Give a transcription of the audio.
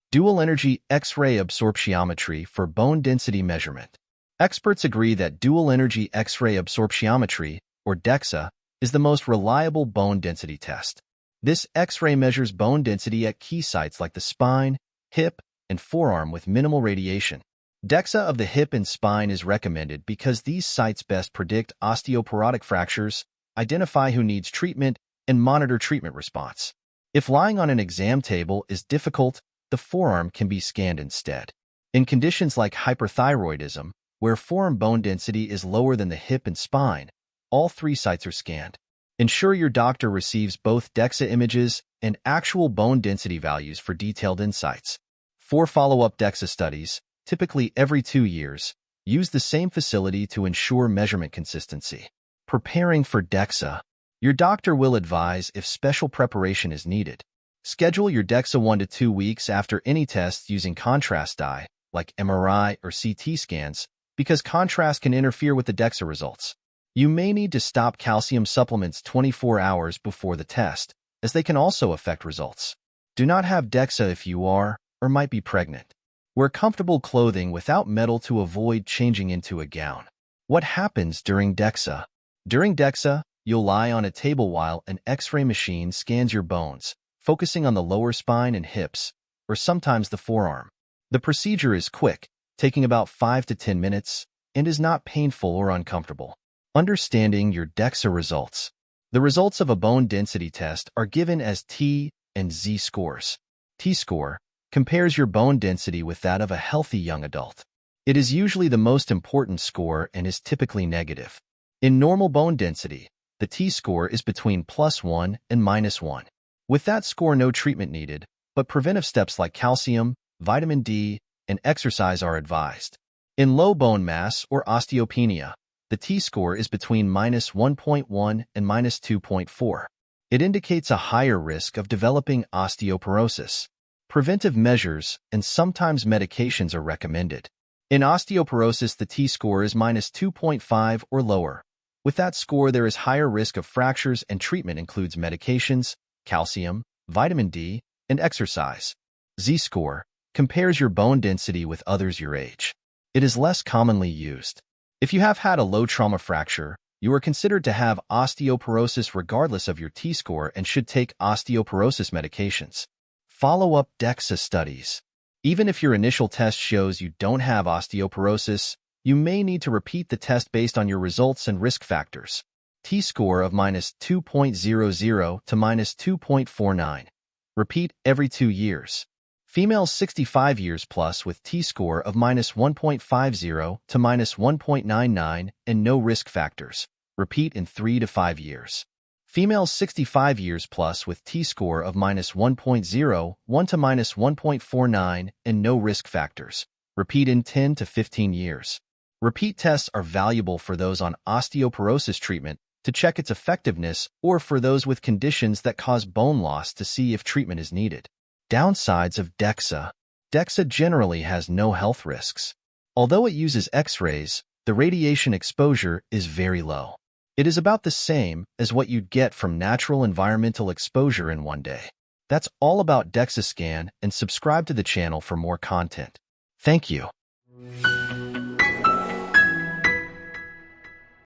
Dual-Energy X-Ray Absorptiometry for bone density measurement. Experts agree that dual-energy X-ray absorptiometry, or DEXA, is the most reliable bone density test. This X-ray measures bone density at key sites like the spine, hip, and forearm with minimal radiation. DEXA of the hip and spine is recommended because these sites best predict osteoporotic fractures, identify who needs treatment, and monitor treatment response. If lying on an exam table is difficult, the forearm can be scanned instead. In conditions like hyperthyroidism, where forearm bone density is lower than the hip and spine, all three sites are scanned. Ensure your doctor receives both DEXA images and actual bone density values for detailed insights. 4 follow-up DEXA studies, typically every 2 years, use the same facility to ensure measurement consistency. Preparing for DEXA. Your doctor will advise if special preparation is needed. Schedule your DEXA 1 to 2 weeks after any tests using contrast dye, like MRI or CT scans, because contrast can interfere with the DEXA results. You may need to stop calcium supplements 24 hours before the test, as they can also affect results. Do not have DEXA if you are or might be pregnant. Wear comfortable clothing without metal to avoid changing into a gown. What happens during DEXA? During DEXA, you'll lie on a table while an X-ray machine scans your bones, focusing on the lower spine and hips, or sometimes the forearm. The procedure is quick, taking about 5 to 10 minutes, and is not painful or uncomfortable. Understanding your DEXA results. The results of a bone density test are given as T and Z scores. T-score compares your bone density with that of a healthy young adult. It is usually the most important score and is typically negative. In normal bone density, the T-score is between +1 and -1. With that score, no treatment needed, but preventive steps like calcium, vitamin D, and exercise are advised. In low bone mass or osteopenia, the T-score is between -1.1 and -2.4. It indicates a higher risk of developing osteoporosis. Preventive measures and sometimes medications are recommended. In osteoporosis, the T-score is -2.5 or lower. With that score, there is higher risk of fractures, and treatment includes medications, calcium, vitamin D, and exercise. Z-score compares your bone density with others your age. It is less commonly used. If you have had a low trauma fracture, you are considered to have osteoporosis regardless of your T-score and should take osteoporosis medications. Follow-up DEXA studies. Even if your initial test shows you don't have osteoporosis, you may need to repeat the test based on your results and risk factors. T-score of -2.00 to -2.49. Repeat every 2 years. Females 65 years plus with T-score of -1.50 to -1.99 and no risk factors. Repeat in 3 to 5 years. Females 65 years plus with T-score of -1.01 to -1.49 and no risk factors. Repeat in 10 to 15 years. Repeat tests are valuable for those on osteoporosis treatment to check its effectiveness, or for those with conditions that cause bone loss to see if treatment is needed. Downsides of DEXA. DEXA generally has no health risks. Although it uses X-rays, the radiation exposure is very low. It is about the same as what you'd get from natural environmental exposure in one day. That's all about DEXA Scan, and subscribe to the channel for more content. Thank you.